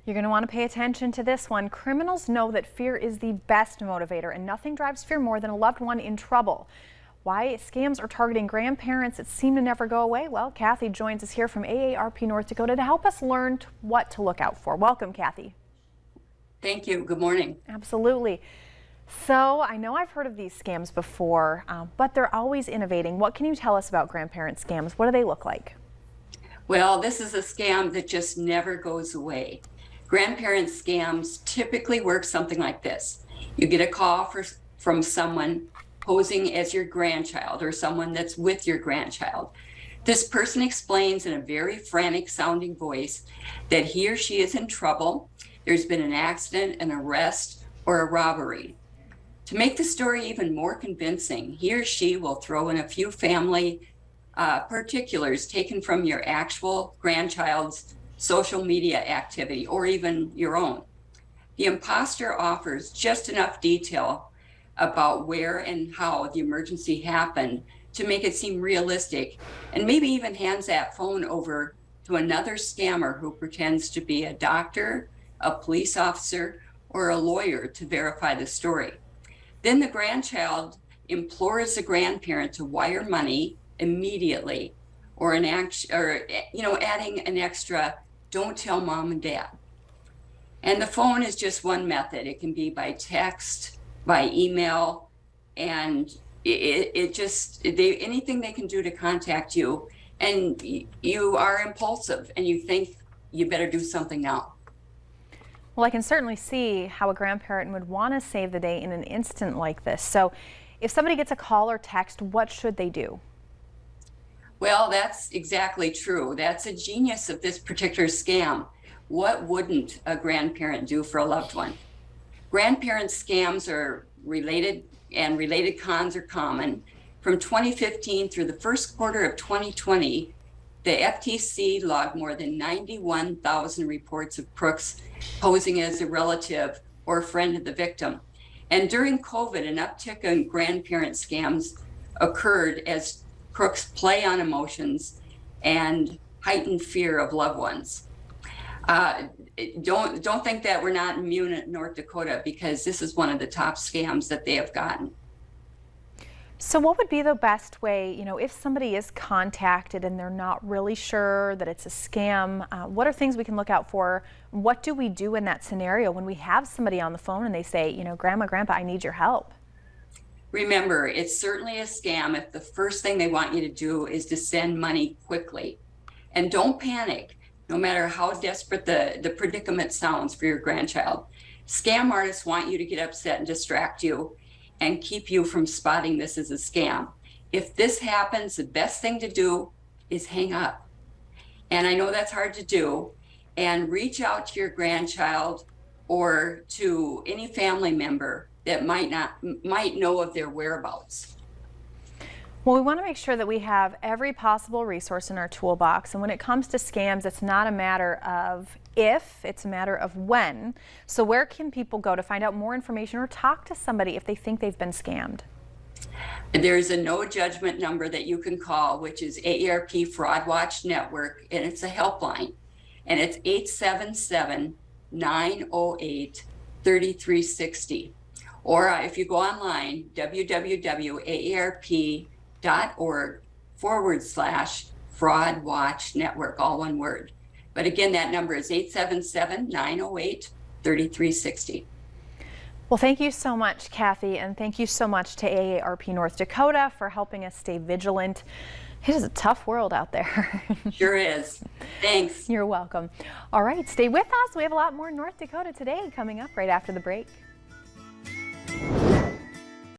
You're going to want to pay attention to this one. Criminals know that fear is the best motivator, and nothing drives fear more than a loved one in trouble. Why scams are targeting grandparents that seem to never go away? Well, Kathy joins us here from AARP North Dakota to help us learn what to look out for. Welcome, Kathy. Thank you. Good morning. Absolutely. So I know I've heard of these scams before, but they're always innovating. What can you tell us about grandparent scams? What do they look like? Well, this is a scam that just never goes away. Grandparent scams typically work something like this. You get a call from someone posing as your grandchild or someone that's with your grandchild. This person explains in a very frantic sounding voice that he or she is in trouble. There's been an accident, an arrest, or a robbery. To make the story even more convincing, he or she will throw in a few family particulars taken from your actual grandchild's social media activity or even your own. The imposter offers just enough detail about where and how the emergency happened to make it seem realistic, and maybe even hands that phone over to another scammer who pretends to be a doctor, a police officer, or a lawyer to verify the story. Then the grandchild implores the grandparent to wire money immediately, or adding an extra "don't tell mom and dad." And the phone is just one method. It can be by text, by email, and anything they can do to contact you, and you are impulsive and you think you better do something now. Well, I can certainly see how a grandparent would want to save the day in an instant like this. So if somebody gets a call or text, what should they do? Well, that's exactly true. That's a genius of this particular scam. What wouldn't a grandparent do for a loved one? Grandparent scams are related, and related cons are common. From 2015 through the first quarter of 2020, the FTC logged more than 91,000 reports of crooks posing as a relative or friend of the victim. And during COVID, an uptick in grandparent scams occurred as crooks play on emotions and heightened fear of loved ones. Don't think that we're not immune at North Dakota, because this is one of the top scams that they have gotten. So what would be the best way, if somebody is contacted and they're not really sure that it's a scam, what are things we can look out for? What do we do in that scenario when we have somebody on the phone and they say, Grandma, Grandpa, I need your help? Remember, it's certainly a scam if the first thing they want you to do is to send money quickly. And don't panic, no matter how desperate the predicament sounds for your grandchild. Scam artists want you to get upset and distract you and keep you from spotting this as a scam. If this happens, the best thing to do is hang up. And I know that's hard to do, and reach out to your grandchild or to any family member that might know of their whereabouts. Well, we want to make sure that we have every possible resource in our toolbox. And when it comes to scams, it's not a matter of if, it's a matter of when. So where can people go to find out more information or talk to somebody if they think they've been scammed? There's a no judgment number that you can call, which is AARP Fraud Watch Network, and it's a helpline. And it's 877-908-3360. Or if you go online, www.aarp.org/Fraud Watch Network, all one word. But again, that number is 877-908-3360. Well, thank you so much, Kathy, and thank you so much to AARP North Dakota for helping us stay vigilant. It is a tough world out there. Sure is. Thanks. You're welcome. All right, stay with us. We have a lot more North Dakota Today coming up right after the break.